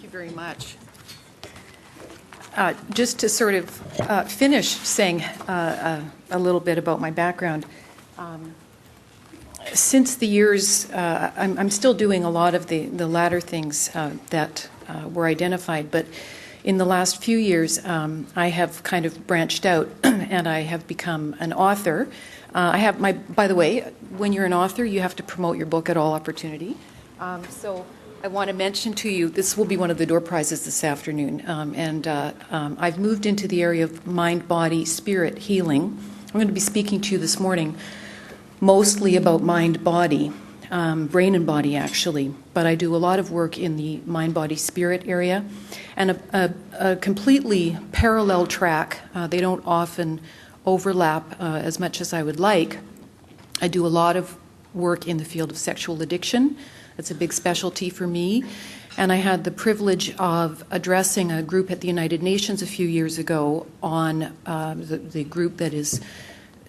you very much. Just to sort of finish saying a little bit about my background, since the years, I'm still doing a lot of the latter things that were identified, but in the last few years, I have kind of branched out and I have become an author. By the way, when you're an author, you have to promote your book at all opportunity. So I want to mention to you, this will be one of the door prizes this afternoon, I've moved into the area of mind, body, spirit healing. I'm going to be speaking to you this morning mostly about mind, body, brain and body actually, but I do a lot of work in the mind, body, spirit area, and a completely parallel track. They don't often overlap as much as I would like. I do a lot of work in the field of sexual addiction. That's a big specialty for me. And I had the privilege of addressing a group at the United Nations a few years ago on the group that is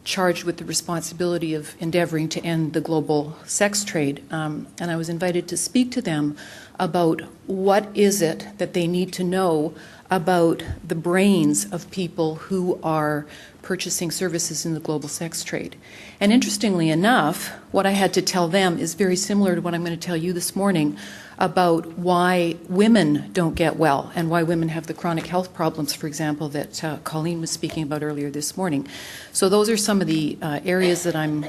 charged with the responsibility of endeavoring to end the global sex trade. And I was invited to speak to them about what is it that they need to know about the brains of people who are purchasing services in the global sex trade. And interestingly enough, what I had to tell them is very similar to what I'm going to tell you this morning about why women don't get well and why women have the chronic health problems, for example, that Colleen was speaking about earlier this morning. So those are some of the areas that I'm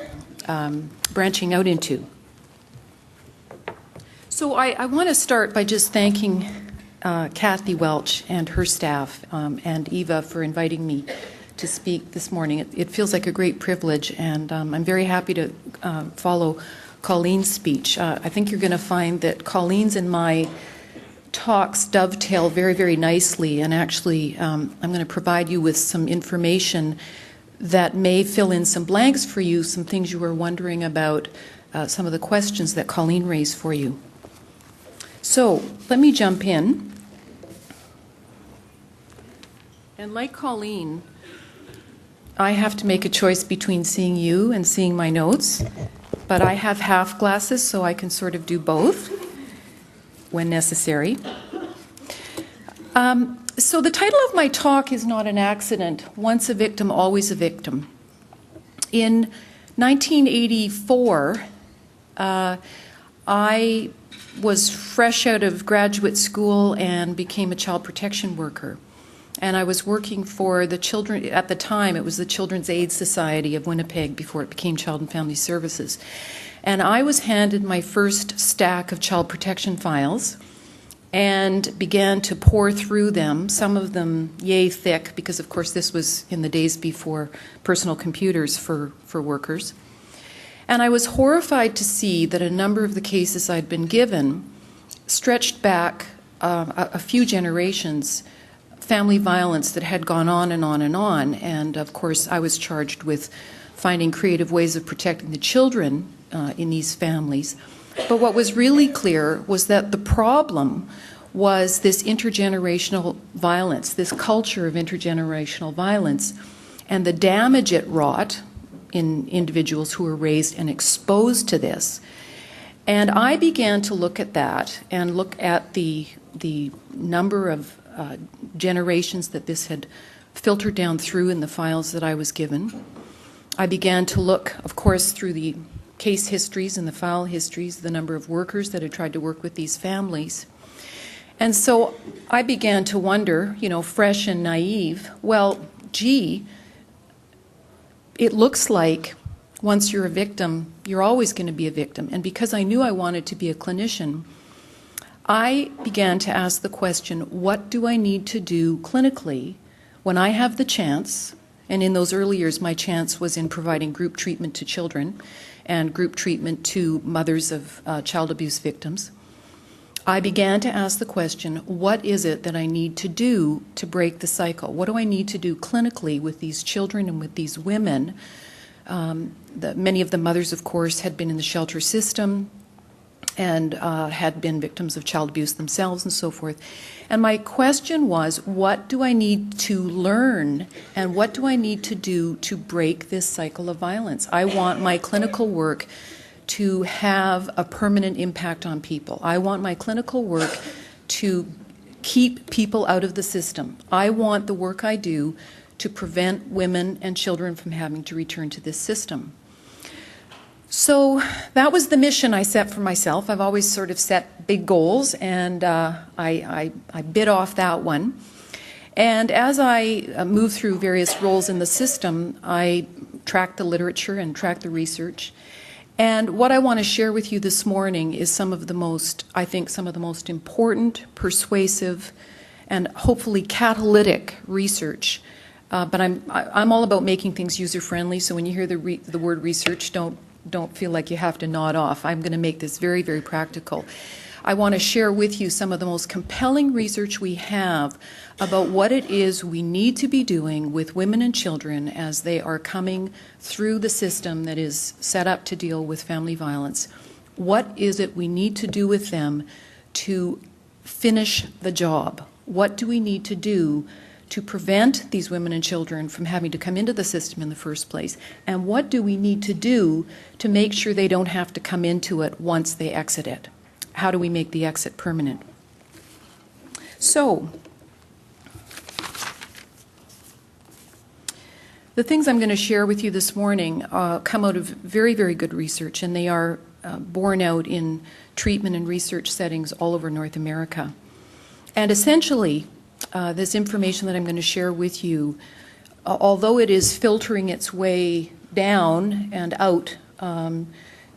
branching out into. So I want to start by just thanking Kathy Welch and her staff and EVA for inviting me to speak this morning. It feels like a great privilege, and I'm very happy to follow Colleen's speech. I think you're going to find that Colleen's and my talks dovetail very, very nicely, and actually I'm going to provide you with some information that may fill in some blanks for you, some things you were wondering about, some of the questions that Colleen raised for you. So let me jump in. And like Colleen, I have to make a choice between seeing you and seeing my notes, but I have half glasses, so I can sort of do both when necessary. So the title of my talk is not an accident. Once a victim, always a victim. In 1984, I was fresh out of graduate school and became a child protection worker. And I was working for the children, at the time it was the Children's Aid Society of Winnipeg before it became Child and Family Services. And I was handed my first stack of child protection files and began to pour through them, some of them yay thick, because of course this was in the days before personal computers for workers. And I was horrified to see that a number of the cases I'd been given stretched back a few generations, family violence that had gone on and on and on. And of course, I was charged with finding creative ways of protecting the children in these families. But what was really clear was that the problem was this intergenerational violence, this culture of intergenerational violence, and the damage it wrought in individuals who were raised and exposed to this. And I began to look at that and look at the number of generations that this had filtered down through in the files that I was given. I began to look, of course, through the case histories and the file histories, the number of workers that had tried to work with these families. And so I began to wonder, fresh and naive, well, gee, it looks like once you're a victim, you're always going to be a victim. And because I knew I wanted to be a clinician, I began to ask the question, what do I need to do clinically when I have the chance? And in those early years, my chance was in providing group treatment to children and group treatment to mothers of child abuse victims. I began to ask the question, what is it that I need to do to break the cycle? What do I need to do clinically with these children and with these women? Many of the mothers, of course, had been in the shelter system and had been victims of child abuse themselves and so forth. And my question was, what do I need to learn and what do I need to do to break this cycle of violence? I want my clinical work to have a permanent impact on people. I want my clinical work to keep people out of the system. I want the work I do to prevent women and children from having to return to this system. So that was the mission I set for myself. I've always sort of set big goals, and I bit off that one. And as I moved through various roles in the system, I tracked the literature and tracked the research. And what I want to share with you this morning is some of the most important, persuasive, and hopefully catalytic research. But I'm all about making things user-friendly, so when you hear the word research, don't feel like you have to nod off. I'm going to make this very, very practical. I want to share with you some of the most compelling research we have about what it is we need to be doing with women and children as they are coming through the system that is set up to deal with family violence. What is it we need to do with them to finish the job? What do we need to do to prevent these women and children from having to come into the system in the first place? And what do we need to do to make sure they don't have to come into it once they exit it? How do we make the exit permanent? So, the things I'm going to share with you this morning come out of very, very good research, and they are borne out in treatment and research settings all over North America. And essentially, this information that I'm going to share with you, although it is filtering its way down and out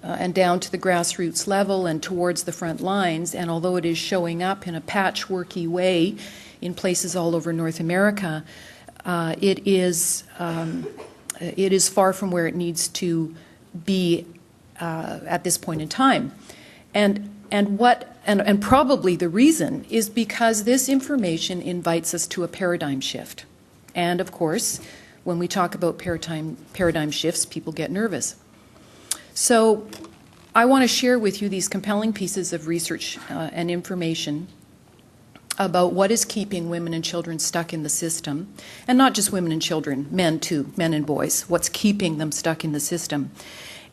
and down to the grassroots level and towards the front lines, and although it is showing up in a patchworky way in places all over North America, it is far from where it needs to be at this point in time. And probably the reason is because this information invites us to a paradigm shift. And of course, when we talk about paradigm shifts, people get nervous. So I want to share with you these compelling pieces of research and information about what is keeping women and children stuck in the system, and not just women and children, men too, men and boys, what's keeping them stuck in the system,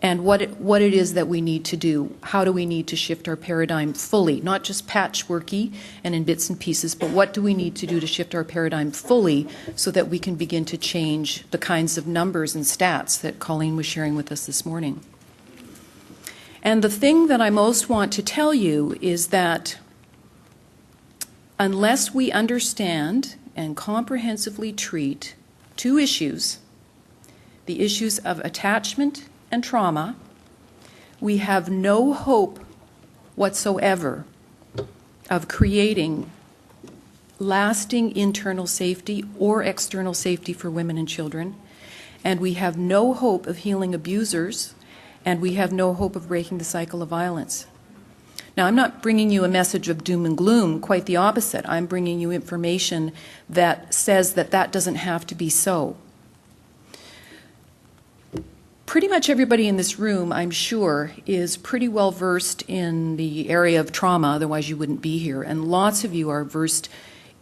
and what it is that we need to do. How do we need to shift our paradigm fully, not just patchworky and in bits and pieces, but what do we need to do to shift our paradigm fully so that we can begin to change the kinds of numbers and stats that Colleen was sharing with us this morning. And the thing that I most want to tell you is that unless we understand and comprehensively treat two issues, the issues of attachment and trauma, we have no hope whatsoever of creating lasting internal safety or external safety for women and children, and we have no hope of healing abusers, and we have no hope of breaking the cycle of violence. Now, I'm not bringing you a message of doom and gloom, quite the opposite. I'm bringing you information that says that that doesn't have to be so. Pretty much everybody in this room, I'm sure, is pretty well versed in the area of trauma, otherwise you wouldn't be here, and lots of you are versed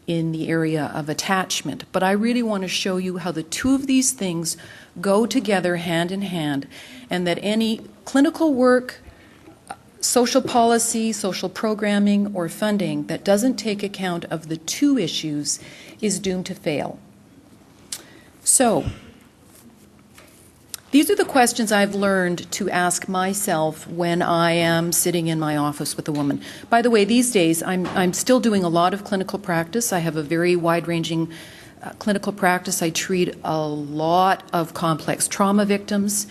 in the area of attachment. But I really want to show you how the two of these things go together hand in hand, and that any clinical work, social policy, social programming, or funding that doesn't take account of the two issues is doomed to fail. So, these are the questions I've learned to ask myself when I am sitting in my office with a woman. By the way, these days I'm still doing a lot of clinical practice. I have a very wide-ranging clinical practice. I treat a lot of complex trauma victims,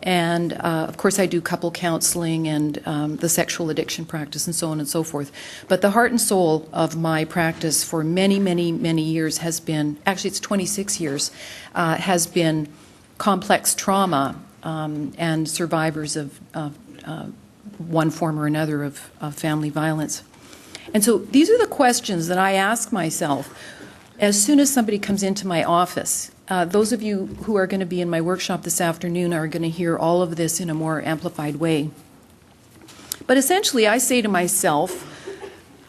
and of course I do couple counseling and the sexual addiction practice and so on and so forth. But the heart and soul of my practice for many, many, many years has been, actually it's 26 years, has been complex trauma and survivors of one form or another of family violence. And so these are the questions that I ask myself as soon as somebody comes into my office. Those of you who are going to be in my workshop this afternoon are going to hear all of this in a more amplified way. But essentially, I say to myself,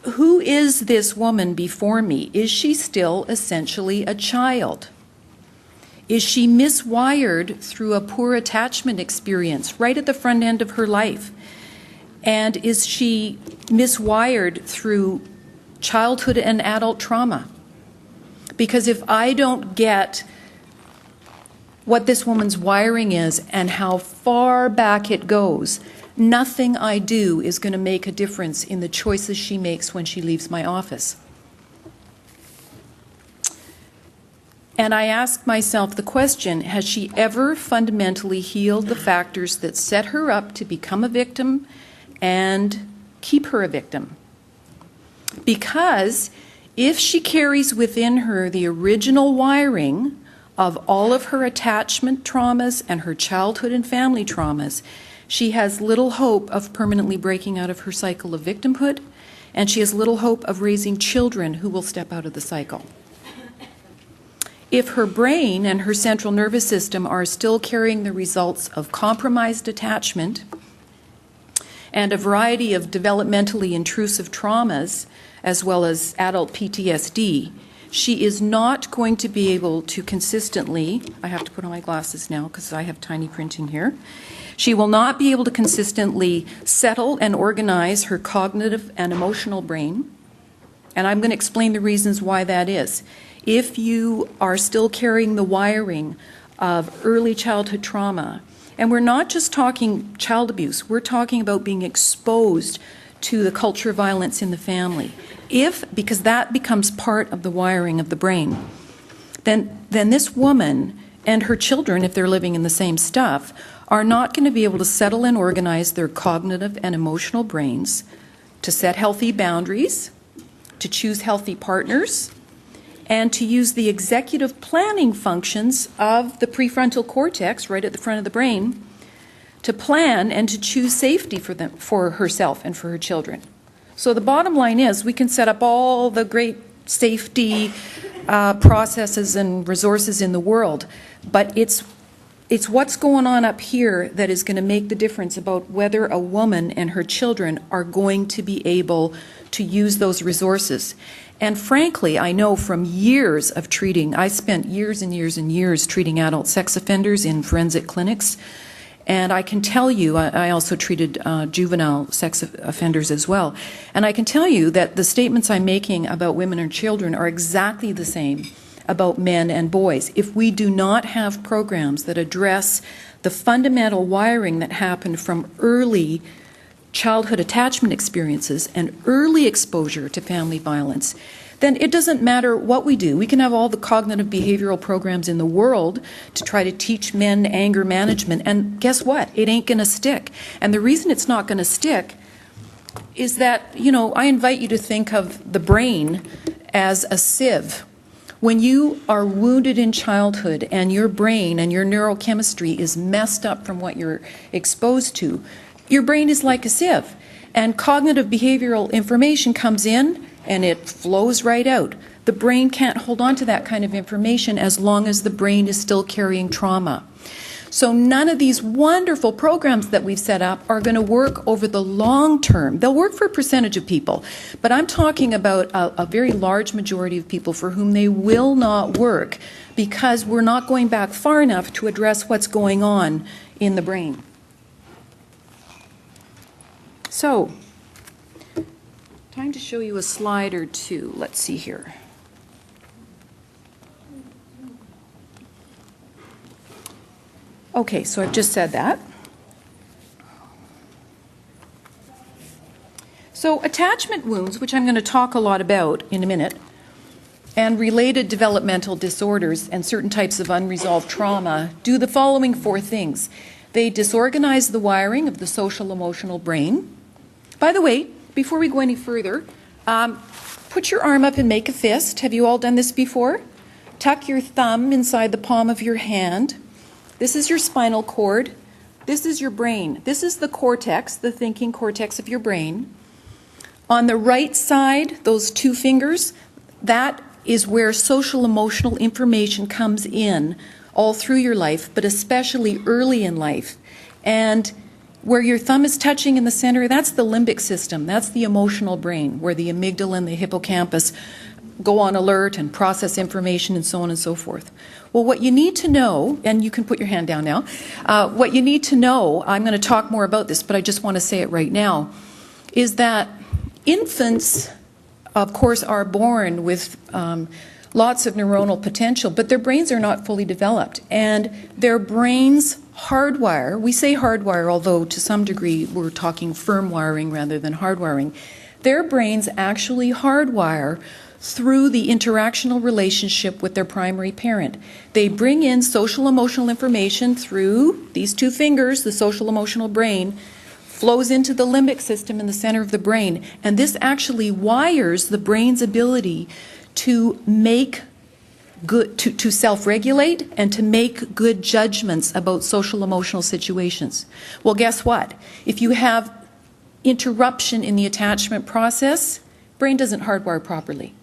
who is this woman before me? Is she still essentially a child? Is she miswired through a poor attachment experience right at the front end of her life? And is she miswired through childhood and adult trauma. Because if I don't get what this woman's wiring is and how far back it goes, nothing I do is going to make a difference in the choices she makes when she leaves my office. And I ask myself the question, has she ever fundamentally healed the factors that set her up to become a victim and keep her a victim? Because if she carries within her the original wiring of all of her attachment traumas and her childhood and family traumas, she has little hope of permanently breaking out of her cycle of victimhood, and she has little hope of raising children who will step out of the cycle. If her brain and her central nervous system are still carrying the results of compromised attachment and a variety of developmentally intrusive traumas, as well as adult PTSD, she is not going to be able to consistently, I have to put on my glasses now because I have tiny printing here, she will not be able to consistently settle and organize her cognitive and emotional brain, and I'm going to explain the reasons why that is. If you are still carrying the wiring of early childhood trauma, and we're not just talking child abuse, we're talking about being exposed to the culture of violence in the family. Because that becomes part of the wiring of the brain, then this woman and her children, if they're living in the same stuff, are not going to be able to settle and organize their cognitive and emotional brains to set healthy boundaries, to choose healthy partners, and to use the executive planning functions of the prefrontal cortex right at the front of the brain to plan and to choose safety for herself and for her children. So the bottom line is we can set up all the great safety processes and resources in the world, but it's what's going on up here that is going to make the difference about whether a woman and her children are going to be able to use those resources. And frankly, I know from years of treating, I spent years and years and years treating adult sex offenders in forensic clinics, and I can tell you, I also treated juvenile sex offenders as well, and I can tell you that the statements I'm making about women and children are exactly the same about men and boys. If we do not have programs that address the fundamental wiring that happened from early childhood attachment experiences and early exposure to family violence, then it doesn't matter what we do. We can have all the cognitive behavioral programs in the world to try to teach men anger management, and guess what? It ain't going to stick. And the reason it's not going to stick is that, I invite you to think of the brain as a sieve. When you are wounded in childhood and your brain and your neurochemistry is messed up from what you're exposed to, your brain is like a sieve, and cognitive behavioral information comes in and it flows right out. The brain can't hold on to that kind of information as long as the brain is still carrying trauma. So none of these wonderful programs that we've set up are going to work over the long term. They'll work for a percentage of people, but I'm talking about a very large majority of people for whom they will not work because we're not going back far enough to address what's going on in the brain. So, time to show you a slide or two. Let's see here. Okay, so I've just said that. So attachment wounds, which I'm going to talk a lot about in a minute, and related developmental disorders and certain types of unresolved trauma do the following four things. They disorganize the wiring of the social emotional brain. By the way, before we go any further, put your arm up and make a fist. Have you all done this before? Tuck your thumb inside the palm of your hand. This is your spinal cord. This is your brain. This is the cortex, the thinking cortex of your brain. On the right side, those two fingers, that is where social emotional information comes in all through your life, but especially early in life. And where your thumb is touching in the center, that's the limbic system. That's the emotional brain, where the amygdala and the hippocampus go on alert and process information and so on and so forth. Well, what you need to know, and you can put your hand down now, what you need to know, I'm going to talk more about this, but I just want to say it right now, is that infants of course, are born with lots of neuronal potential, but their brains are not fully developed. And their brains hardwire, we say hardwire, although to some degree we're talking firm wiring rather than hardwiring. Their brains actually hardwire through the interactional relationship with their primary parent. They bring in social emotional information through these two fingers, the social emotional brain, flows into the limbic system in the center of the brain, and this actually wires the brain's ability to make good, to self-regulate and to make good judgments about social emotional situations. Well, guess what? If you have interruption in the attachment process, brain doesn't hardwire properly.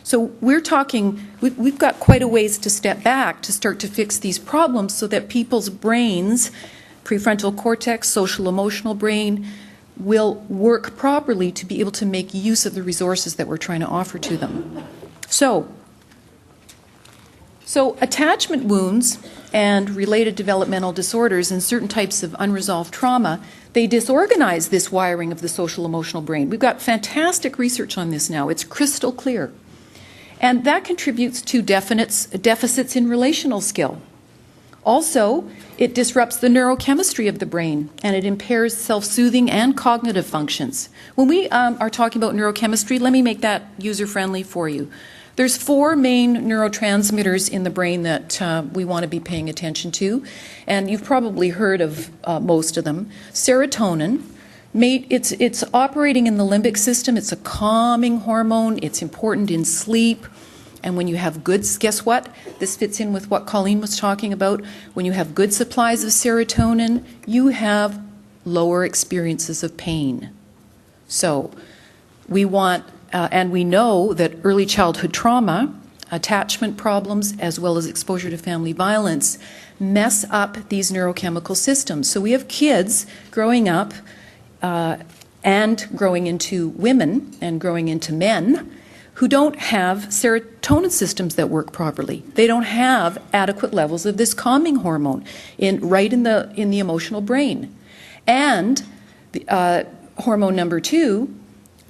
So we're talking, we've got quite a ways to step back to start to fix these problems so that people's brains, prefrontal cortex, social emotional brain, will work properly to be able to make use of the resources that we're trying to offer to them. So attachment wounds and related developmental disorders and certain types of unresolved trauma, they disorganize this wiring of the social emotional brain. We've got fantastic research on this now. It's crystal clear. And that contributes to deficits in relational skill. Also, it disrupts the neurochemistry of the brain, and it impairs self-soothing and cognitive functions. When we are talking about neurochemistry, let me make that user-friendly for you. There's 4 main neurotransmitters in the brain that we want to be paying attention to, and you've probably heard of most of them. Serotonin, it's operating in the limbic system. It's a calming hormone. It's important in sleep. And when you have good, guess what? This fits in with what Colleen was talking about. When you have good supplies of serotonin, you have lower experiences of pain. So we want, and we know that early childhood trauma, attachment problems, as well as exposure to family violence, mess up these neurochemical systems. So we have kids growing up and growing into women and growing into men who don't have serotonin systems that work properly. They don't have adequate levels of this calming hormone right in the emotional brain. And hormone number 2,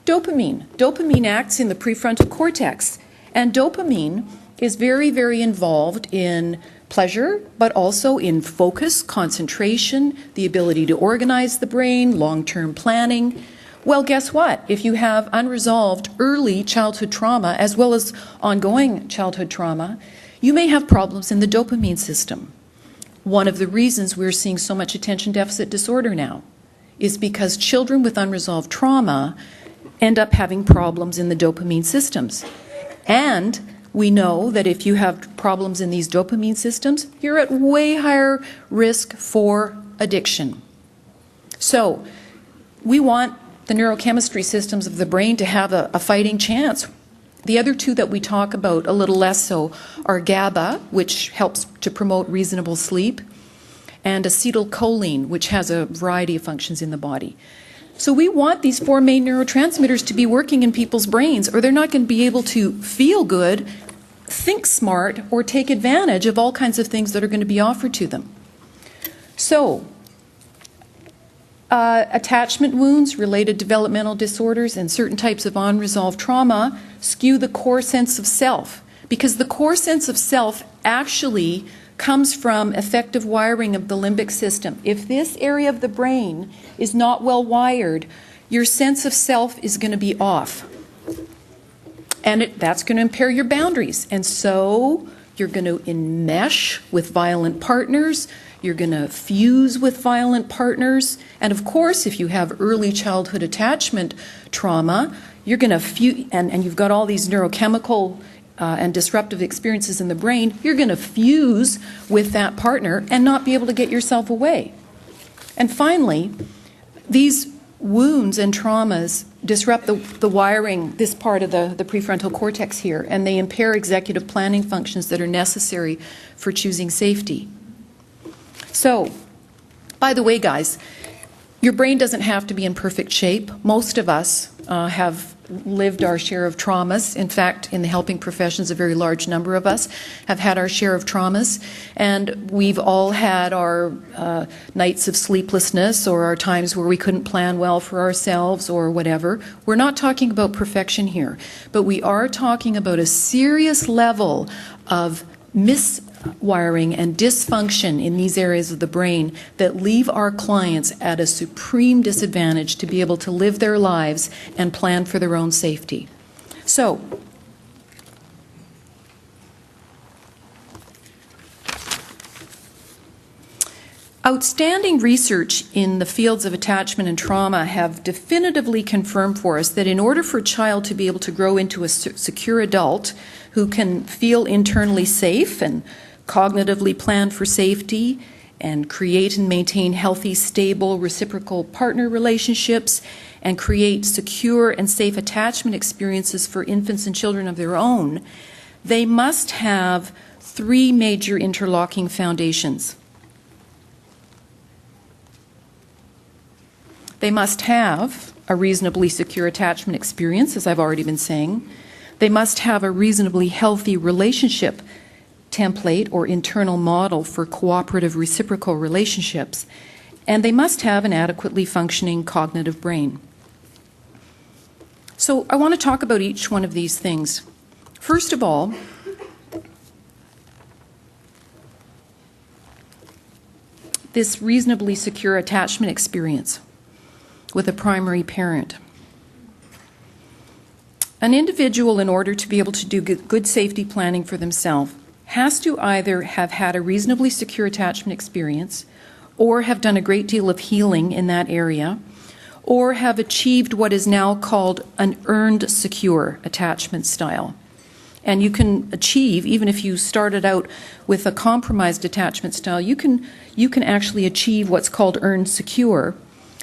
dopamine. Dopamine acts in the prefrontal cortex, and dopamine is very, very involved in pleasure, but also in focus, concentration, the ability to organize the brain, long-term planning. Well, guess what? If you have unresolved early childhood trauma as well as ongoing childhood trauma, you may have problems in the dopamine system. One of the reasons we're seeing so much attention deficit disorder now is because children with unresolved trauma end up having problems in the dopamine systems. And we know that if you have problems in these dopamine systems, you're at way higher risk for addiction. So we want the neurochemistry systems of the brain to have a fighting chance. The other 2 that we talk about a little less so are GABA, which helps to promote reasonable sleep, and acetylcholine, which has a variety of functions in the body. So we want these 4 main neurotransmitters to be working in people's brains, or they're not going to be able to feel good, think smart, or take advantage of all kinds of things that are going to be offered to them. So, attachment wounds, related developmental disorders, and certain types of unresolved trauma skew the core sense of self, because the core sense of self actually comes from effective wiring of the limbic system. If this area of the brain is not well wired, your sense of self is going to be off. And that's going to impair your boundaries. And so you're going to enmesh with violent partners. You're going to fuse with violent partners. And of course, if you have early childhood attachment trauma, you're going to fuse, and you've got all these neurochemical and disruptive experiences in the brain, you're going to fuse with that partner and not be able to get yourself away. And finally, these wounds and traumas disrupt the wiring, this part of the prefrontal cortex here, and they impair executive planning functions that are necessary for choosing safety. So, by the way, guys, Your brain doesn't have to be in perfect shape. Most of us have lived our share of traumas. In fact, in the helping professions, a very large number of us have had our share of traumas. And we've all had our nights of sleeplessness or our times where we couldn't plan well for ourselves or whatever. We're not talking about perfection here, but we are talking about a serious level of miswiring and dysfunction in these areas of the brain that leave our clients at a supreme disadvantage to be able to live their lives and plan for their own safety. So, outstanding research in the fields of attachment and trauma have definitively confirmed for us that in order for a child to be able to grow into a secure adult who can feel internally safe and cognitively plan for safety and create and maintain healthy, stable, reciprocal partner relationships and create secure and safe attachment experiences for infants and children of their own, they must have three major interlocking foundations. They must have a reasonably secure attachment experience, as I've already been saying. They must have a reasonably healthy relationship template or internal model for cooperative reciprocal relationships. And they must have an adequately functioning cognitive brain. So I want to talk about each one of these things. First of all, this reasonably secure attachment experience with a primary parent. An individual, in order to be able to do good safety planning for themselves, has to either have had a reasonably secure attachment experience or have done a great deal of healing in that area or have achieved what is now called an earned secure attachment style. And you can achieve, even if you started out with a compromised attachment style, you can actually achieve what's called earned secure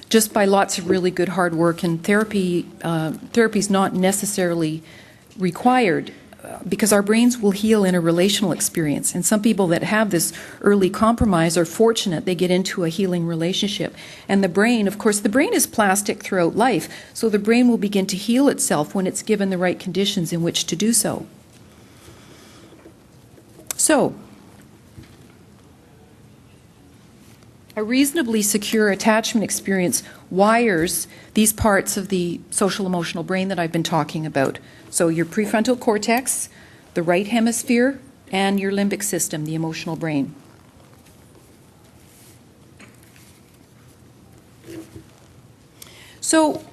just by lots of really good hard work, and therapy is not necessarily required because our brains will heal in a relational experience. And some people that have this early compromise are fortunate. They get into a healing relationship. And the brain, of course, the brain is plastic throughout life, so the brain will begin to heal itself when it's given the right conditions in which to do so. So, a reasonably secure attachment experience wires these parts of the social emotional brain that I've been talking about. So your prefrontal cortex, the right hemisphere, and your limbic system, the emotional brain. So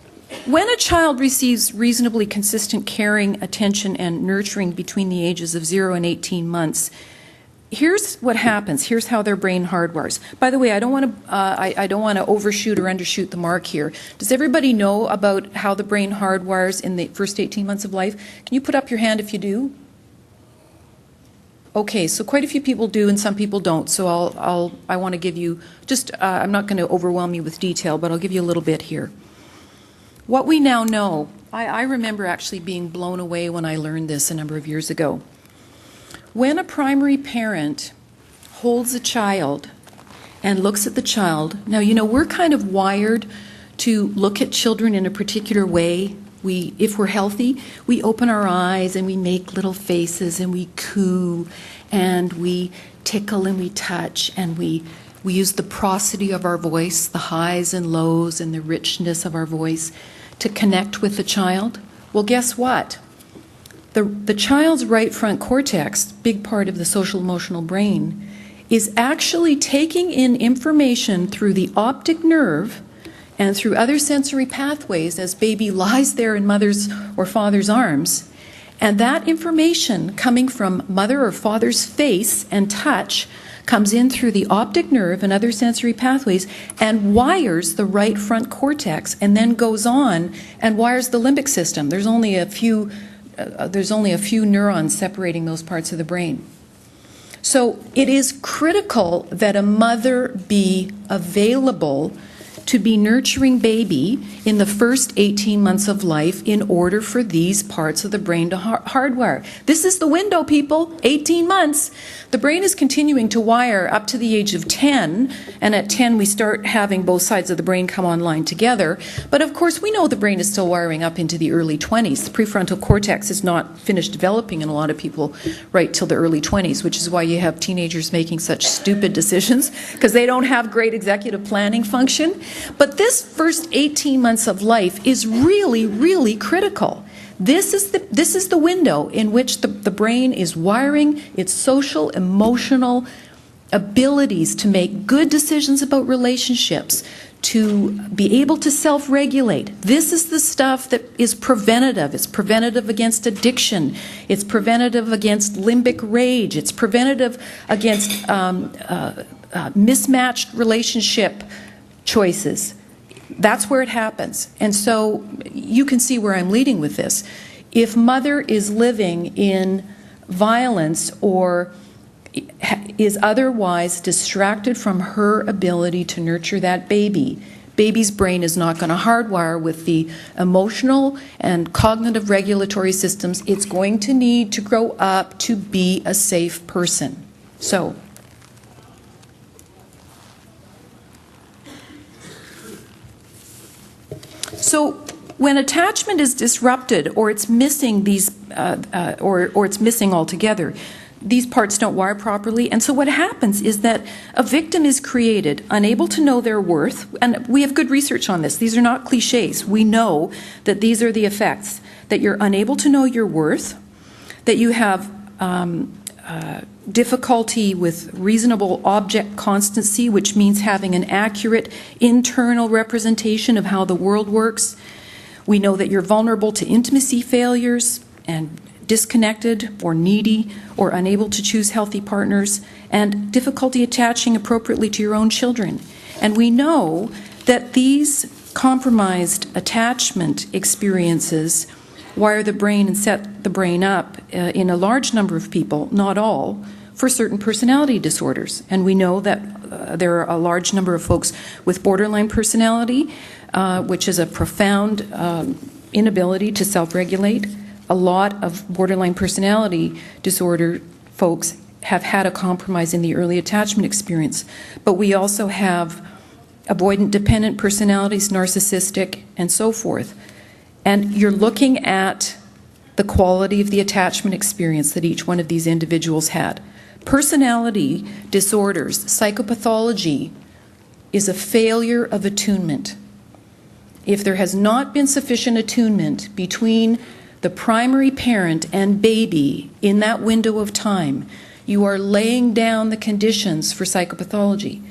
when a child receives reasonably consistent caring, attention, and nurturing between the ages of 0 and 18 months, here's what happens. Here's how their brain hardwires. By the way, I don't want to overshoot or undershoot the mark here. Does everybody know about how the brain hardwires in the first 18 months of life? Can you put up your hand if you do? Okay, so quite a few people do and some people don't. So I want to give you just, I'm not going to overwhelm you with detail, but I'll give you a little bit here. What we now know, I remember actually being blown away when I learned this a number of years ago. When a primary parent holds a child and looks at the child, now, you know, we're kind of wired to look at children in a particular way. If we're healthy, we open our eyes and we make little faces and we coo and we tickle and we touch and we use the prosody of our voice, the highs and lows and the richness of our voice to connect with the child. Well, guess what? The child's right front cortex, big part of the social emotional brain, is actually taking in information through the optic nerve and through other sensory pathways as baby lies there in mother's or father's arms. And that information coming from mother or father's face and touch comes in through the optic nerve and other sensory pathways and wires the right front cortex and then goes on and wires the limbic system. There's only a few neurons separating those parts of the brain. So it is critical that a mother be available to be nurturing baby in the first 18 months of life in order for these parts of the brain to hardwire. This is the window, people, 18 months. The brain is continuing to wire up to the age of 10, and at 10 we start having both sides of the brain come online together. But of course we know the brain is still wiring up into the early 20s. The prefrontal cortex is not finished developing in a lot of people right till the early 20s, which is why you have teenagers making such stupid decisions, because they don't have great executive planning function. But this first 18 months of life is really, really critical. This is the window in which the brain is wiring its social, emotional abilities to make good decisions about relationships, to be able to self-regulate. This is the stuff that is preventative. It's preventative against addiction. It's preventative against limbic rage. It's preventative against mismatched relationship choices. That's where it happens. And so you can see where I'm leading with this. If mother is living in violence or is otherwise distracted from her ability to nurture that baby, baby's brain is not going to hardwire with the emotional and cognitive regulatory systems it's going to need to grow up to be a safe person. So when attachment is disrupted, or it's missing these, or it's missing altogether, these parts don't wire properly. And so what happens is that a victim is created, unable to know their worth, and we have good research on this. These are not cliches. We know that these are the effects, that you're unable to know your worth, that you have difficulty with reasonable object constancy, which means having an accurate internal representation of how the world works. We know that you're vulnerable to intimacy failures and disconnected or needy or unable to choose healthy partners, and difficulty attaching appropriately to your own children. And we know that these compromised attachment experiences wire the brain and set the brain up in a large number of people, not all, for certain personality disorders. And we know that there are a large number of folks with borderline personality, which is a profound inability to self-regulate. A lot of borderline personality disorder folks have had a compromise in the early attachment experience. But we also have avoidant dependent personalities, narcissistic, and so forth. And you're looking at the quality of the attachment experience that each one of these individuals had. Personality disorders, psychopathology, is a failure of attunement. If there has not been sufficient attunement between the primary parent and baby in that window of time, you are laying down the conditions for psychopathology.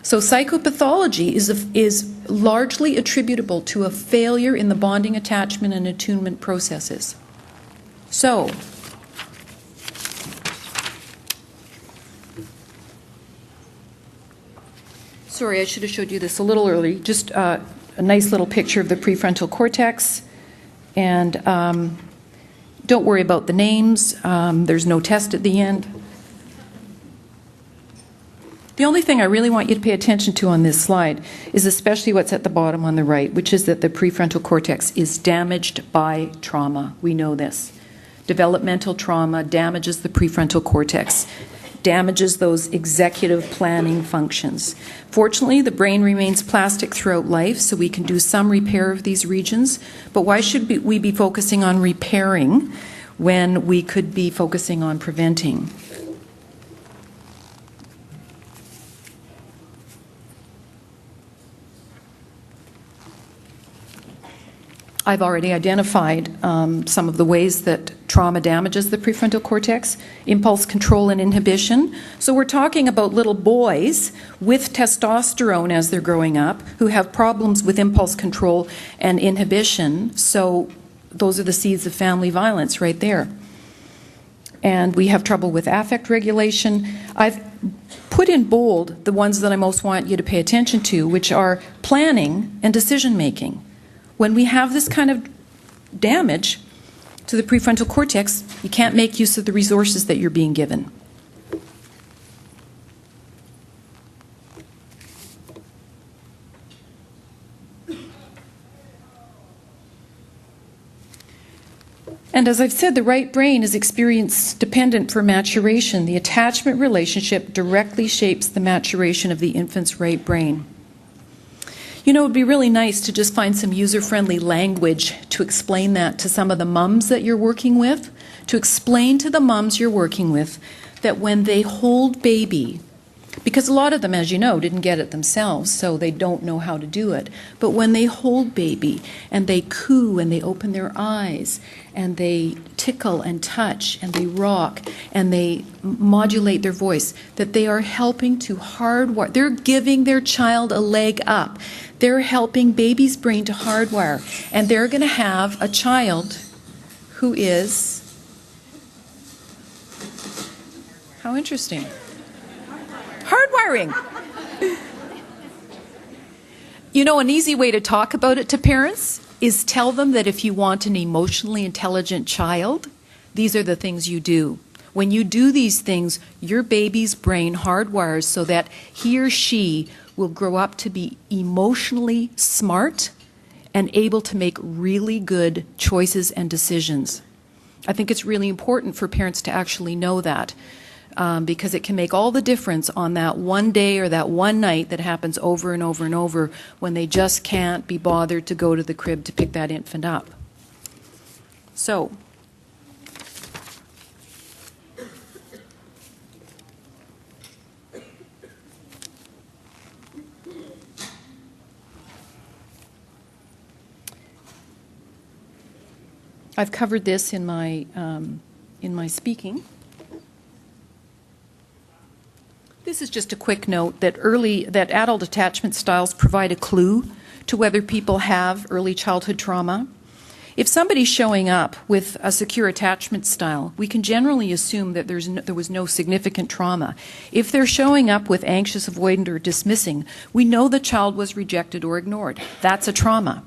So psychopathology is largely attributable to a failure in the bonding, attachment, and attunement processes. So, sorry, I should have showed you this a little early. Just a nice little picture of the prefrontal cortex. And don't worry about the names. There's no test at the end. The only thing I really want you to pay attention to on this slide is especially what's at the bottom on the right, which is that the prefrontal cortex is damaged by trauma. We know this. Developmental trauma damages the prefrontal cortex, damages those executive planning functions. Fortunately, the brain remains plastic throughout life, so we can do some repair of these regions. But why should we be focusing on repairing when we could be focusing on preventing? I've already identified some of the ways that trauma damages the prefrontal cortex: impulse control and inhibition. So we're talking about little boys with testosterone as they're growing up who have problems with impulse control and inhibition. So those are the seeds of family violence right there. And we have trouble with affect regulation. I've put in bold the ones that I most want you to pay attention to, which are planning and decision making. When we have this kind of damage to the prefrontal cortex, you can't make use of the resources that you're being given. And as I've said, the right brain is experience dependent for maturation. The attachment relationship directly shapes the maturation of the infant's right brain. You know, it would be really nice to just find some user-friendly language to explain that to some of the mums that you're working with, to explain to the mums you're working with that when they hold baby, because a lot of them, as you know, didn't get it themselves, so they don't know how to do it. But when they hold baby and they coo and they open their eyes and they tickle and touch and they rock and they modulate their voice, that they are helping to hardwire. They're giving their child a leg up. They're helping baby's brain to hardwire. And they're going to have a child who is... How interesting. Hardwiring. You know, an easy way to talk about it to parents is tell them that if you want an emotionally intelligent child, these are the things you do. When you do these things, your baby's brain hardwires so that he or she will grow up to be emotionally smart and able to make really good choices and decisions. I think it's really important for parents to actually know that. Because it can make all the difference on that one day or that one night that happens over and over and over when they just can't be bothered to go to the crib to pick that infant up. So, I've covered this in my speaking. This is just a quick note that adult attachment styles provide a clue to whether people have early childhood trauma. If somebody's showing up with a secure attachment style, we can generally assume that there was no significant trauma. If they're showing up with anxious, avoidant, or dismissing, we know the child was rejected or ignored. That's a trauma.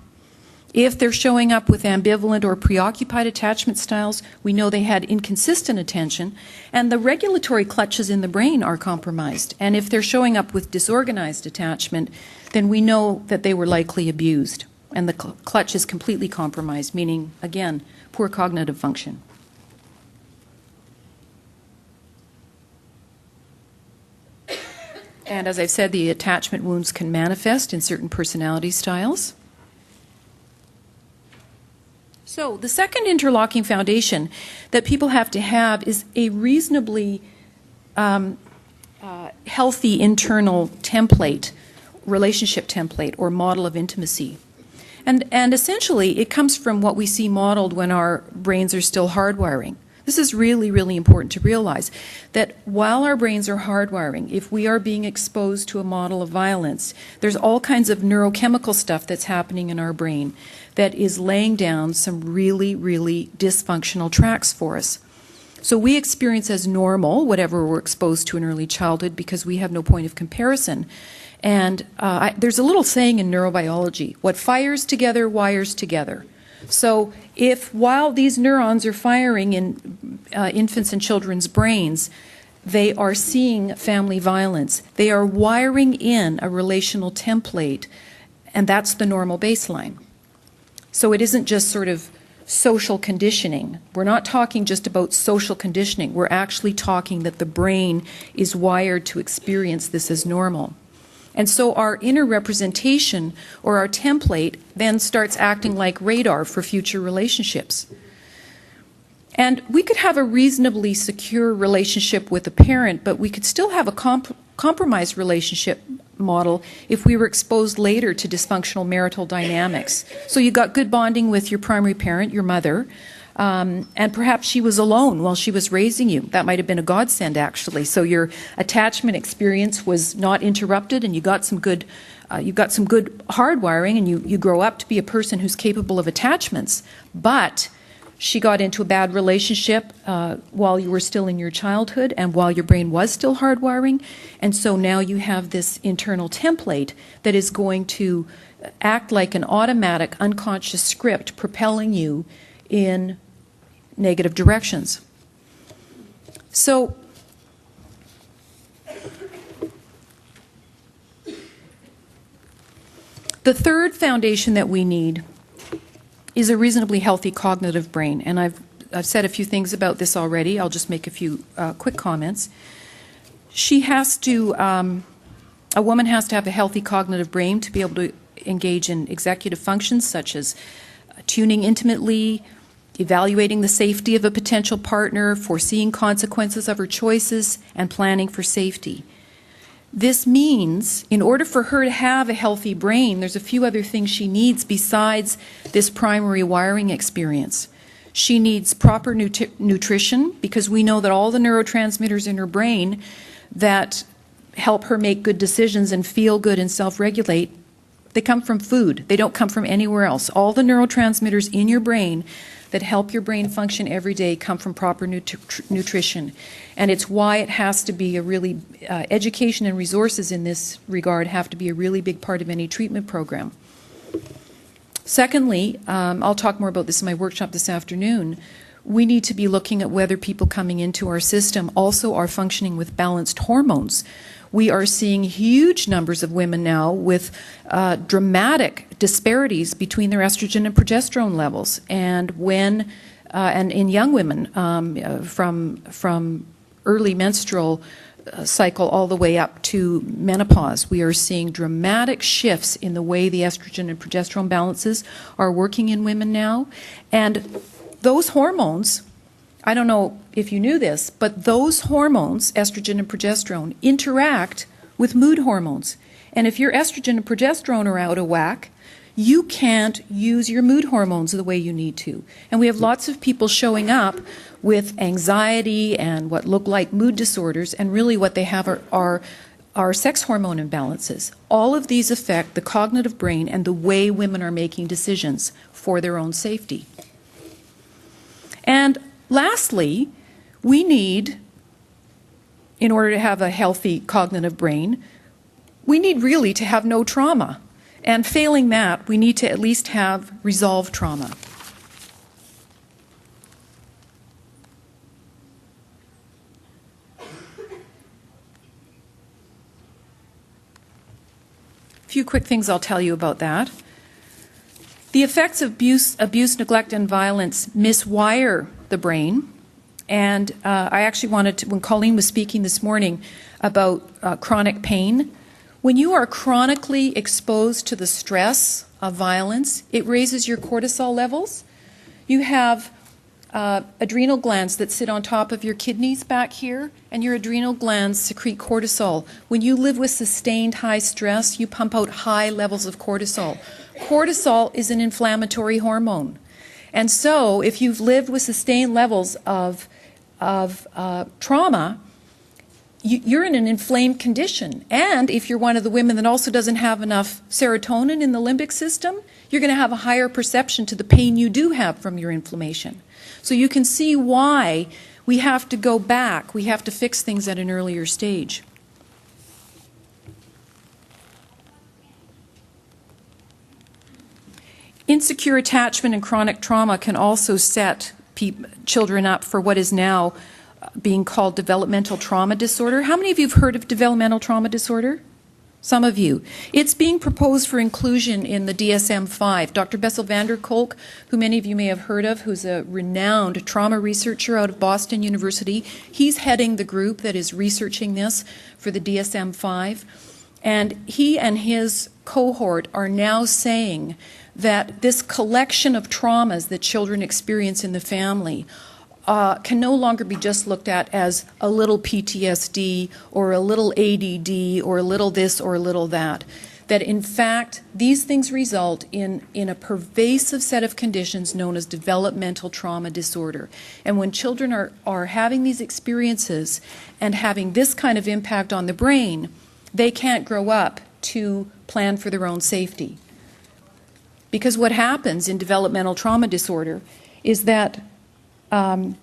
If they're showing up with ambivalent or preoccupied attachment styles, we know they had inconsistent attention, and the regulatory clutches in the brain are compromised. And if they're showing up with disorganized attachment, then we know that they were likely abused, and the clutch is completely compromised, meaning, again, poor cognitive function. And as I've said, the attachment wounds can manifest in certain personality styles. So the second interlocking foundation that people have to have is a reasonably healthy internal template, relationship template, or model of intimacy. And essentially, it comes from what we see modeled when our brains are still hardwiring. This is really, really important to realize, that while our brains are hardwiring, if we are being exposed to a model of violence, there's all kinds of neurochemical stuff that's happening in our brain that is laying down some really, really dysfunctional tracks for us. So we experience as normal whatever we're exposed to in early childhood because we have no point of comparison. And there's a little saying in neurobiology, what fires together wires together. So if while these neurons are firing in infants and children's brains, they are seeing family violence, they are wiring in a relational template, and that's the normal baseline. So it isn't just sort of social conditioning. We're not talking just about social conditioning. We're actually talking that the brain is wired to experience this as normal. And so our inner representation, or our template, then starts acting like radar for future relationships. And we could have a reasonably secure relationship with a parent, but we could still have a compromised relationship model if we were exposed later to dysfunctional marital dynamics. So you got good bonding with your primary parent, your mother, and perhaps she was alone while she was raising you. That might have been a godsend, actually. So your attachment experience was not interrupted, and you got some good hardwiring, and you grow up to be a person who's capable of attachments. But she got into a bad relationship while you were still in your childhood and while your brain was still hardwiring. And so now you have this internal template that is going to act like an automatic unconscious script propelling you in negative directions. So the third foundation that we need is a reasonably healthy cognitive brain. And I've said a few things about this already. I'll just make a few quick comments. A woman has to have a healthy cognitive brain to be able to engage in executive functions such as tuning intimately, evaluating the safety of a potential partner, foreseeing consequences of her choices, and planning for safety. This means, in order for her to have a healthy brain, there's a few other things she needs besides this primary wiring experience. She needs proper nutrition, because we know that all the neurotransmitters in her brain that help her make good decisions and feel good and self-regulate, they come from food. They don't come from anywhere else. All the neurotransmitters in your brain that help your brain function every day come from proper nutrition. And it's why it has to be a really, education and resources in this regard have to be a really big part of any treatment program. Secondly, I'll talk more about this in my workshop this afternoon, we need to be looking at whether people coming into our system also are functioning with balanced hormones. We are seeing huge numbers of women now with dramatic disparities between their estrogen and progesterone levels. And and in young women, from early menstrual cycle all the way up to menopause, we are seeing dramatic shifts in the way the estrogen and progesterone balances are working in women now. And those hormones, I don't know if you knew this, but those hormones, estrogen and progesterone, interact with mood hormones. And if your estrogen and progesterone are out of whack, you can't use your mood hormones the way you need to. And we have lots of people showing up with anxiety and what look like mood disorders, and really what they have are sex hormone imbalances. All of these affect the cognitive brain and the way women are making decisions for their own safety. And lastly, we need, in order to have a healthy cognitive brain, we need really to have no trauma. And failing that, we need to at least have resolved trauma. A few quick things I'll tell you about that. The effects of abuse, neglect, and violence miswire the brain. And I actually wanted to, when Colleen was speaking this morning about chronic pain, when you are chronically exposed to the stress of violence, it raises your cortisol levels. You have adrenal glands that sit on top of your kidneys back here, and your adrenal glands secrete cortisol. When you live with sustained high stress, you pump out high levels of cortisol. Cortisol is an inflammatory hormone. And so if you've lived with sustained levels of trauma, you're in an inflamed condition. And if you're one of the women that also doesn't have enough serotonin in the limbic system, you're going to have a higher perception to the pain you do have from your inflammation. So you can see why we have to go back. We have to fix things at an earlier stage. Insecure attachment and chronic trauma can also set children up for what is now being called developmental trauma disorder. How many of you have heard of developmental trauma disorder? Some of you. It's being proposed for inclusion in the DSM-5. Dr. Bessel van der Kolk, who many of you may have heard of, who's a renowned trauma researcher out of Boston University, he's heading the group that is researching this for the DSM-5. And he and his cohort are now saying that this collection of traumas that children experience in the family can no longer be just looked at as a little PTSD or a little ADD or a little this or a little that. That in fact, these things result in a pervasive set of conditions known as developmental trauma disorder. And when children are having these experiences and having this kind of impact on the brain, they can't grow up to plan for their own safety. Because what happens in developmental trauma disorder is that the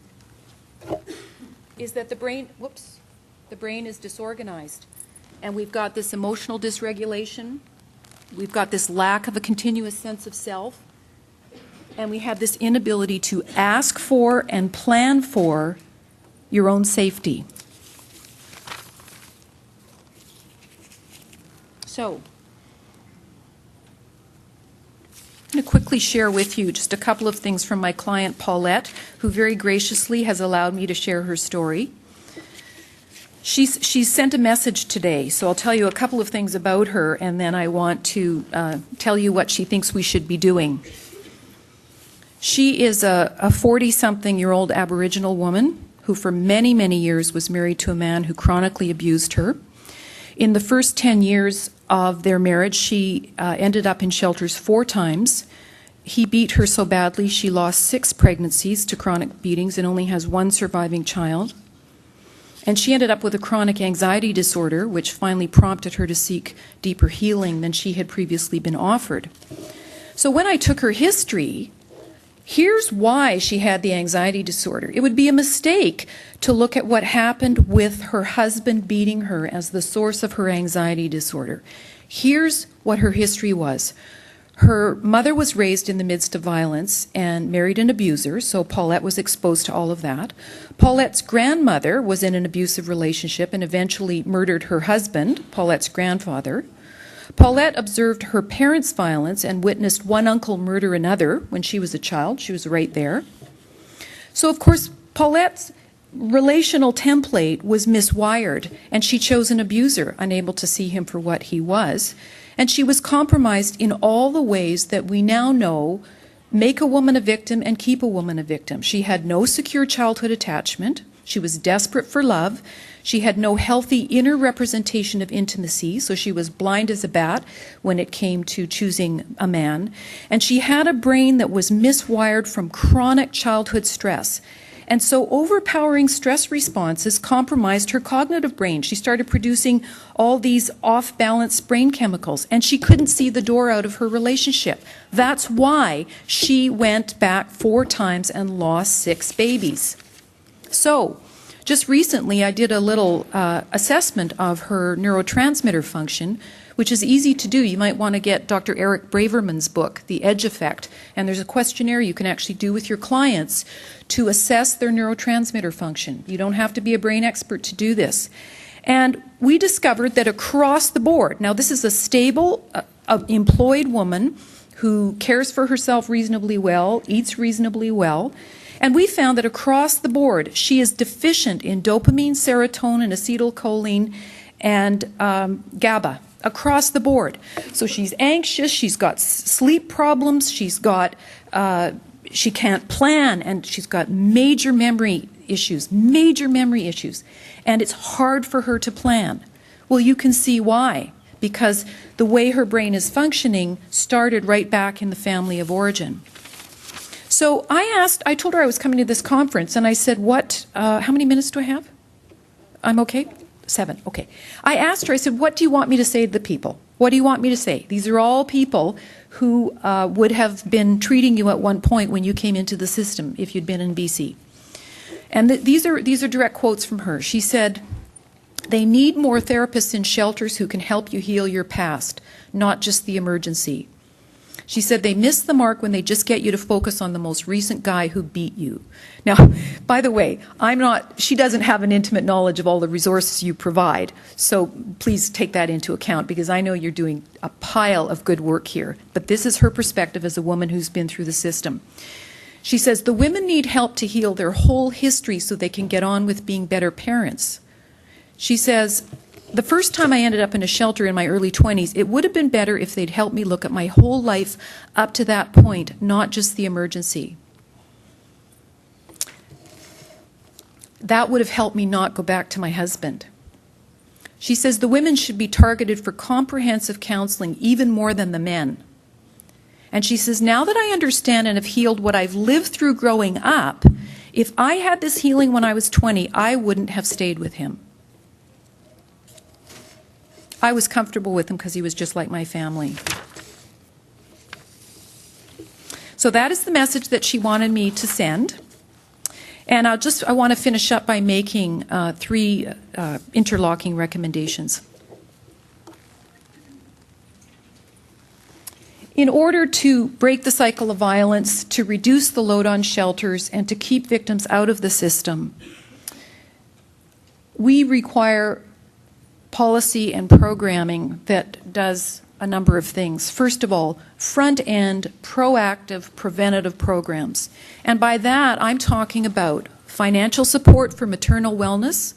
brain is disorganized, and we've got this emotional dysregulation, we've got this lack of a continuous sense of self, and we have this inability to ask for and plan for your own safety. So, I'm going to quickly share with you just a couple of things from my client Paulette, who very graciously has allowed me to share her story. She's sent a message today, so I'll tell you a couple of things about her, and then I want to tell you what she thinks we should be doing. She is a 40-something-year-old Aboriginal woman who for many, many years was married to a man who chronically abused her. In the first 10 years of their marriage, she ended up in shelters 4 times. He beat her so badly she lost 6 pregnancies to chronic beatings and only has 1 surviving child. And she ended up with a chronic anxiety disorder, which finally prompted her to seek deeper healing than she had previously been offered. So when I took her history, here's why she had the anxiety disorder. It would be a mistake to look at what happened with her husband beating her as the source of her anxiety disorder. Here's what her history was. Her mother was raised in the midst of violence and married an abuser, so Paulette was exposed to all of that. Paulette's grandmother was in an abusive relationship and eventually murdered her husband, Paulette's grandfather. Paulette observed her parents' violence and witnessed one uncle murder another when she was a child. She was right there. So, of course, Paulette's relational template was miswired, and she chose an abuser, unable to see him for what he was. And she was compromised in all the ways that we now know make a woman a victim and keep a woman a victim. She had no secure childhood attachment. She was desperate for love. She had no healthy inner representation of intimacy, so she was blind as a bat when it came to choosing a man. And she had a brain that was miswired from chronic childhood stress. And so overpowering stress responses compromised her cognitive brain. She started producing all these off-balance brain chemicals, and she couldn't see the door out of her relationship. That's why she went back 4 times and lost 6 babies. So, just recently I did a little assessment of her neurotransmitter function, which is easy to do. You might want to get Dr. Eric Braverman's book, The Edge Effect, and there's a questionnaire you can actually do with your clients to assess their neurotransmitter function. You don't have to be a brain expert to do this. And we discovered that across the board, now this is a stable, employed woman who cares for herself reasonably well, eats reasonably well, and we found that across the board, she is deficient in dopamine, serotonin, acetylcholine, and GABA. Across the board. So she's anxious, she's got sleep problems, she can't plan, and she's got major memory issues. And it's hard for her to plan. Well, you can see why. Because the way her brain is functioning started right back in the family of origin. So I told her I was coming to this conference, and I said, how many minutes do I have? I'm okay? 7, okay. I asked her, I said, what do you want me to say to the people? What do you want me to say? These are all people who would have been treating you at one point when you came into the system if you'd been in BC. And these are direct quotes from her. She said, they need more therapists in shelters who can help you heal your past, not just the emergency. She said they miss the mark when they just get you to focus on the most recent guy who beat you. Now, by the way, she doesn't have an intimate knowledge of all the resources you provide, so please take that into account because I know you're doing a pile of good work here, but this is her perspective as a woman who's been through the system. She says the women need help to heal their whole history so they can get on with being better parents. She says, the first time I ended up in a shelter in my early 20s, it would have been better if they'd helped me look at my whole life up to that point, not just the emergency. That would have helped me not go back to my husband. She says the women should be targeted for comprehensive counseling even more than the men. And she says, now that I understand and have healed what I've lived through growing up, if I had this healing when I was 20, I wouldn't have stayed with him. I was comfortable with him because he was just like my family. So that is the message that she wanted me to send. And I want to finish up by making 3 interlocking recommendations. In order to break the cycle of violence, to reduce the load on shelters, and to keep victims out of the system, we require policy and programming that does a number of things. First of all, front-end, proactive, preventative programs. And by that, I'm talking about financial support for maternal wellness,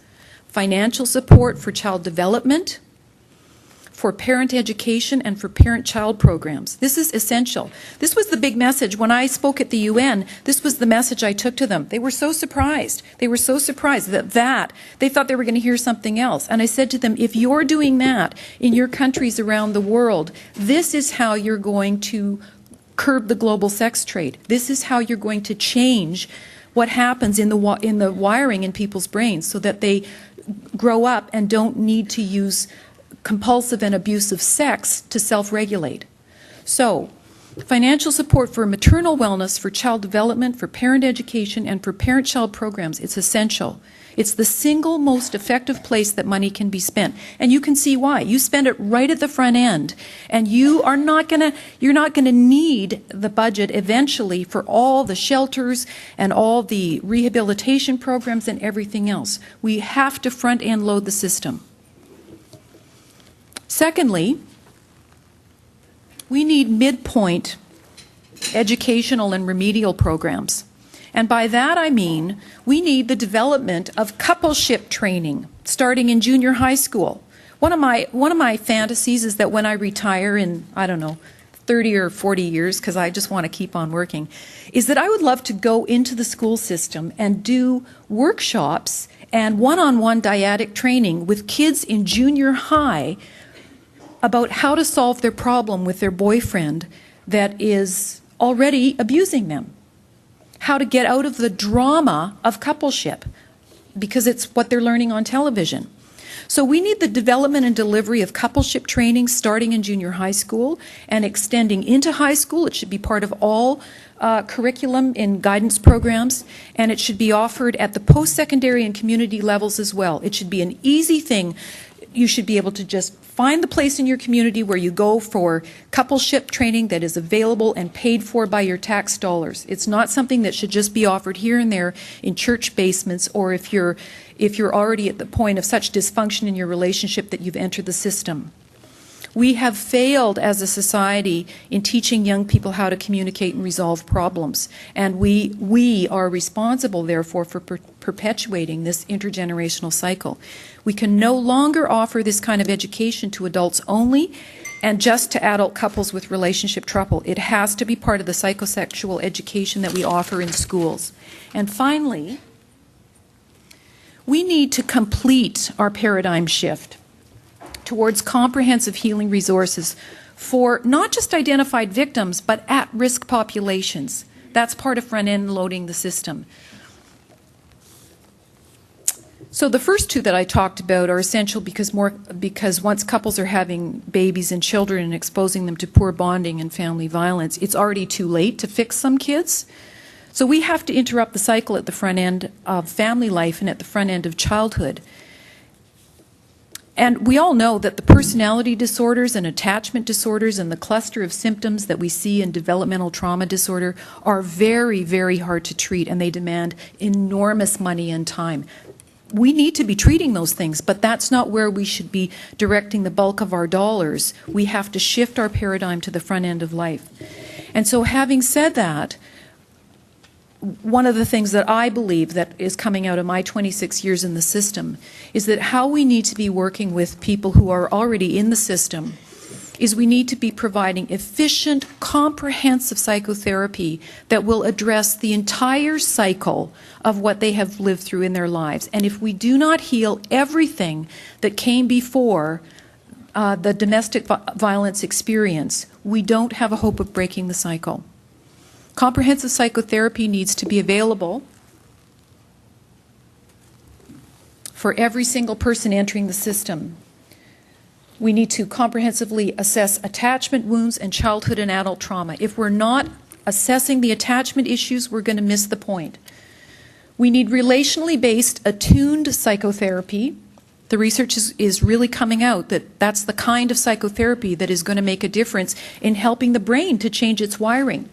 financial support for child development, for parent education, and for parent-child programs. This is essential. This was the big message. When I spoke at the UN, this was the message I took to them. They were so surprised. They were so surprised that they thought they were going to hear something else. And I said to them, if you're doing that in your countries around the world, this is how you're going to curb the global sex trade. This is how you're going to change what happens in the wiring in people's brains so that they grow up and don't need to use compulsive and abusive sex to self-regulate. So, financial support for maternal wellness, for child development, for parent education, and for parent-child programs, it's essential. It's the single most effective place that money can be spent. And you can see why. You spend it right at the front end, and you're not going to need the budget eventually for all the shelters and all the rehabilitation programs and everything else. We have to front-end load the system. Secondly, we need midpoint educational and remedial programs. And by that I mean we need the development of coupleship training starting in junior high school. One of my fantasies is that when I retire in, I don't know, 30 or 40 years, because I just want to keep on working, is that I would love to go into the school system and do workshops and one-on-one dyadic training with kids in junior high about how to solve their problem with their boyfriend that is already abusing them. How to get out of the drama of coupleship, because it's what they're learning on television. So we need the development and delivery of coupleship training starting in junior high school and extending into high school. It should be part of all curriculum in guidance programs, and it should be offered at the post-secondary and community levels as well. It should be an easy thing. You should be able to just find the place in your community where you go for coupleship training that is available and paid for by your tax dollars. It's not something that should just be offered here and there in church basements, or if you're already at the point of such dysfunction in your relationship that you've entered the system. We have failed as a society in teaching young people how to communicate and resolve problems, and we are responsible, therefore, for perpetuating this intergenerational cycle. We can no longer offer this kind of education to adults only and just to adult couples with relationship trouble. It has to be part of the psychosexual education that we offer in schools. And finally, we need to complete our paradigm shift towards comprehensive healing resources for not just identified victims, but at-risk populations. That's part of front-end loading the system. So the first two that I talked about are essential because once couples are having babies and children and exposing them to poor bonding and family violence, it's already too late to fix some kids. So we have to interrupt the cycle at the front end of family life and at the front end of childhood. And we all know that the personality disorders and attachment disorders and the cluster of symptoms that we see in developmental trauma disorder are very, very hard to treat, and they demand enormous money and time. We need to be treating those things, but that's not where we should be directing the bulk of our dollars. We have to shift our paradigm to the front end of life. And so having said that, one of the things that I believe that is coming out of my 26 years in the system is that how we need to be working with people who are already in the system is we need to be providing efficient, comprehensive psychotherapy that will address the entire cycle of what they have lived through in their lives. And if we do not heal everything that came before the domestic violence experience, we don't have a hope of breaking the cycle. Comprehensive psychotherapy needs to be available for every single person entering the system. We need to comprehensively assess attachment wounds and childhood and adult trauma. If we're not assessing the attachment issues, we're going to miss the point. We need relationally based, attuned psychotherapy. The research is really coming out that that's the kind of psychotherapy that is going to make a difference in helping the brain to change its wiring.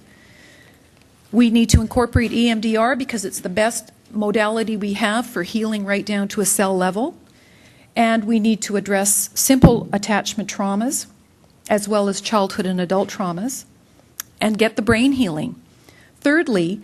We need to incorporate EMDR because it's the best modality we have for healing right down to a cell level. And we need to address simple attachment traumas. as well as childhood and adult traumas, and get the brain healing. Thirdly,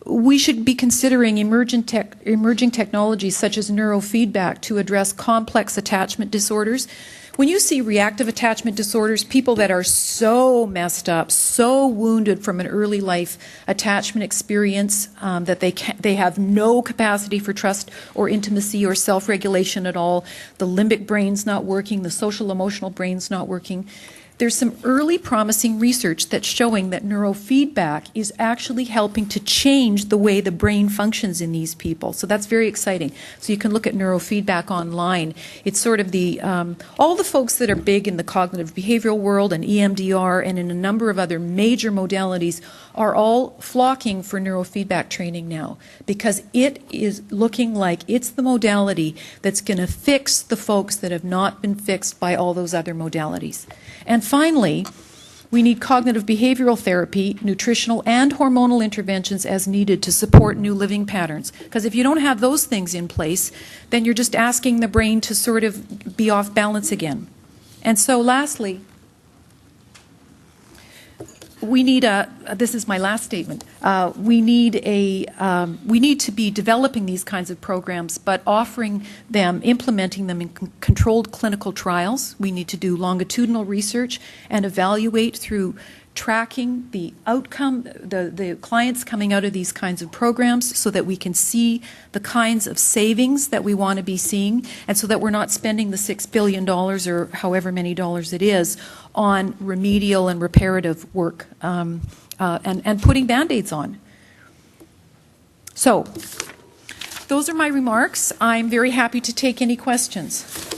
we should be considering emerging technologies such as neurofeedback to address complex attachment disorders. When you see reactive attachment disorders, people that are so messed up, so wounded from an early life attachment experience that they have no capacity for trust or intimacy or self-regulation at all, the limbic brain's not working, the social emotional brain's not working. There's some early promising research that's showing that neurofeedback is actually helping to change the way the brain functions in these people. So that's very exciting. So you can look at neurofeedback online. It's sort of the, all the folks that are big in the cognitive behavioral world and EMDR and in a number of other major modalities are all flocking for neurofeedback training now because it is looking like it's the modality that's going to fix the folks that have not been fixed by all those other modalities. And finally, we need cognitive behavioral therapy, nutritional and hormonal interventions as needed to support new living patterns. Because if you don't have those things in place, then you're just asking the brain to sort of be off balance again. And so lastly, we need this is my last statement, we need to be developing these kinds of programs, but offering them, implementing them in controlled clinical trials. We need to do longitudinal research and evaluate through tracking the outcome, the clients coming out of these kinds of programs so that we can see the kinds of savings that we want to be seeing and so that we're not spending the $6 billion or however many dollars it is on remedial and reparative work and putting Band-Aids on. So those are my remarks. I'm very happy to take any questions.